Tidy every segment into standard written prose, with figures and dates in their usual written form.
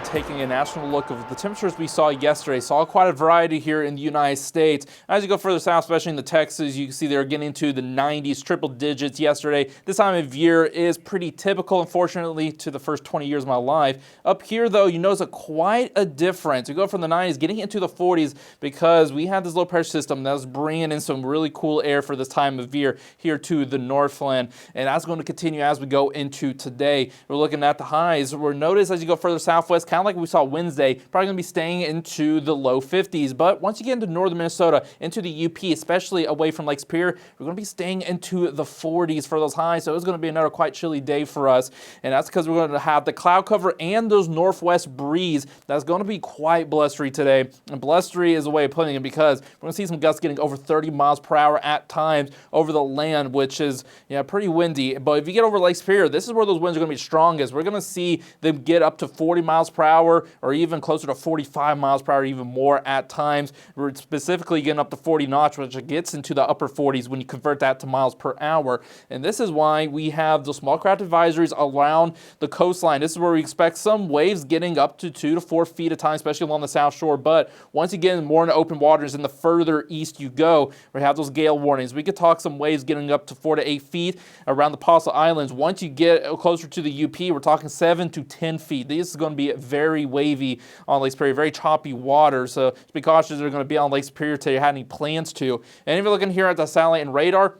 taking a national look of the temperatures we saw yesterday. Saw quite a variety here in the United States. As you go further south, especially in the Texas, you can see they're getting to the 90s, triple digits yesterday. This time of year is pretty typical, unfortunately, to the first 20 years of my life. Up here, though, you notice quite a difference. We go from the 90s, getting into the 40s, because we had this low pressure system that was bringing in some really cool air for this time of year here to the Northland. And that's going to continue as we go into today. We're looking at the highs. We're notice as you go further southwest, kind of like we saw Wednesday, probably going to be staying into the low 50s. But once you get into northern Minnesota, into the UP, especially away from Lake Superior, we're going to be staying into the 40s for those highs. So it's going to be another quite chilly day for us. And that's because we're going to have the cloud cover and those northwest breeze. That's going to be quite blustery today. And blustery is a way of putting it because we're going to see some gusts getting over 30 miles per hour at times over the land, which is pretty windy. But if you get over Lake Superior, this is where those winds are going to be strongest. We're going to see them get up to 40 miles per hour or even closer to 45 miles per hour, even more at times. We're specifically getting up to 40 knots, which gets into the upper 40s when you convert that to miles per hour. And this is why we have the small craft advisories around the coastline. This is where we expect some waves getting up to 2 to 4 feet at times, especially along the south shore. But once you get more into open waters and the further east you go, we have those gale warnings. We could talk some waves getting up to 4 to 8 feet around the Apostle Islands. Once you get closer to the UP, we're talking 7 to 10 feet. This is going to be very wavy on Lake Superior, very choppy water. So just be cautious they're going to be on Lake Superior until you have any plans to. And if you're looking here at the satellite and radar,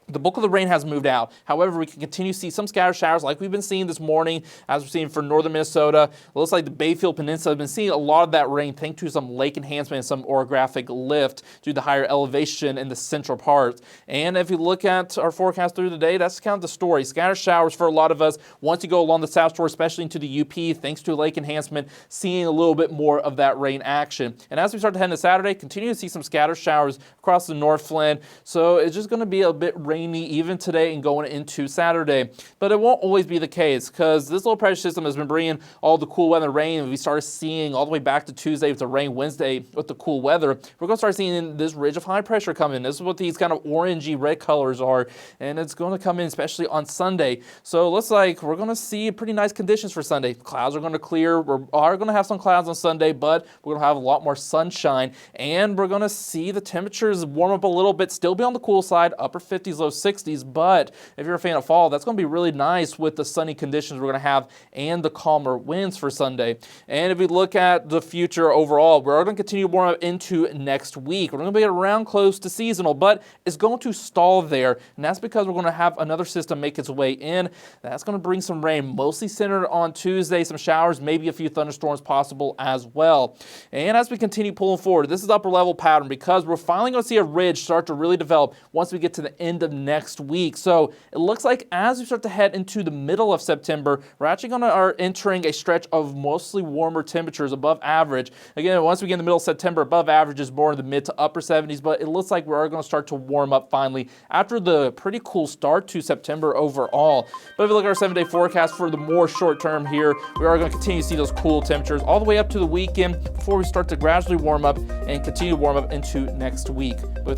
the bulk of the rain has moved out. However, we can continue to see some scattered showers like we've been seeing this morning, as we're seeing for northern Minnesota. It looks like the Bayfield Peninsula has been seeing a lot of that rain thanks to some lake enhancement and some orographic lift due to the higher elevation in the central part. And if you look at our forecast through the day, that's kind of the story. Scattered showers for a lot of us. Once you go along the south shore, especially into the UP, thanks to lake enhancement, seeing a little bit more of that rain action. And as we start to head into Saturday, continue to see some scattered showers across the Northland. So it's just going to be a bit rainy even today and going into Saturday. But it won't always be the case because this low pressure system has been bringing all the cool weather rain. We started seeing all the way back to Tuesday with the rain, Wednesday with the cool weather. We're going to start seeing this ridge of high pressure come in. This is what these kind of orangey red colors are, and it's going to come in especially on Sunday. So it looks like we're going to see pretty nice conditions for Sunday. Clouds are going to clear. We are going to have some clouds on Sunday, but we're going to have a lot more sunshine, and we're going to see the temperatures warm up a little bit, still be on the cool side, upper 50s, low 60s, but if you're a fan of fall, that's going to be really nice with the sunny conditions we're going to have and the calmer winds for Sunday. And if we look at the future overall, we're going to continue to warm up into next week. We're going to be around close to seasonal, but it's going to stall there, and that's because we're going to have another system make its way in. That's going to bring some rain, mostly centered on Tuesday, some showers, maybe a few thunderstorms possible as well. And as we continue pulling forward, this is upper level pattern because we're finally going to see a ridge start to really develop once we get to the end of next week. So it looks like as we start to head into the middle of September, we're actually going to are entering a stretch of mostly warmer temperatures above average. Again, once we get in the middle of September, above average is more in the mid to upper 70s, but it looks like we are going to start to warm up finally after the pretty cool start to September overall. But if you look at our 7-day forecast for the more short term here, we are going to continue to see those cool temperatures all the way up to the weekend before we start to gradually warm up and continue to warm up into next week. But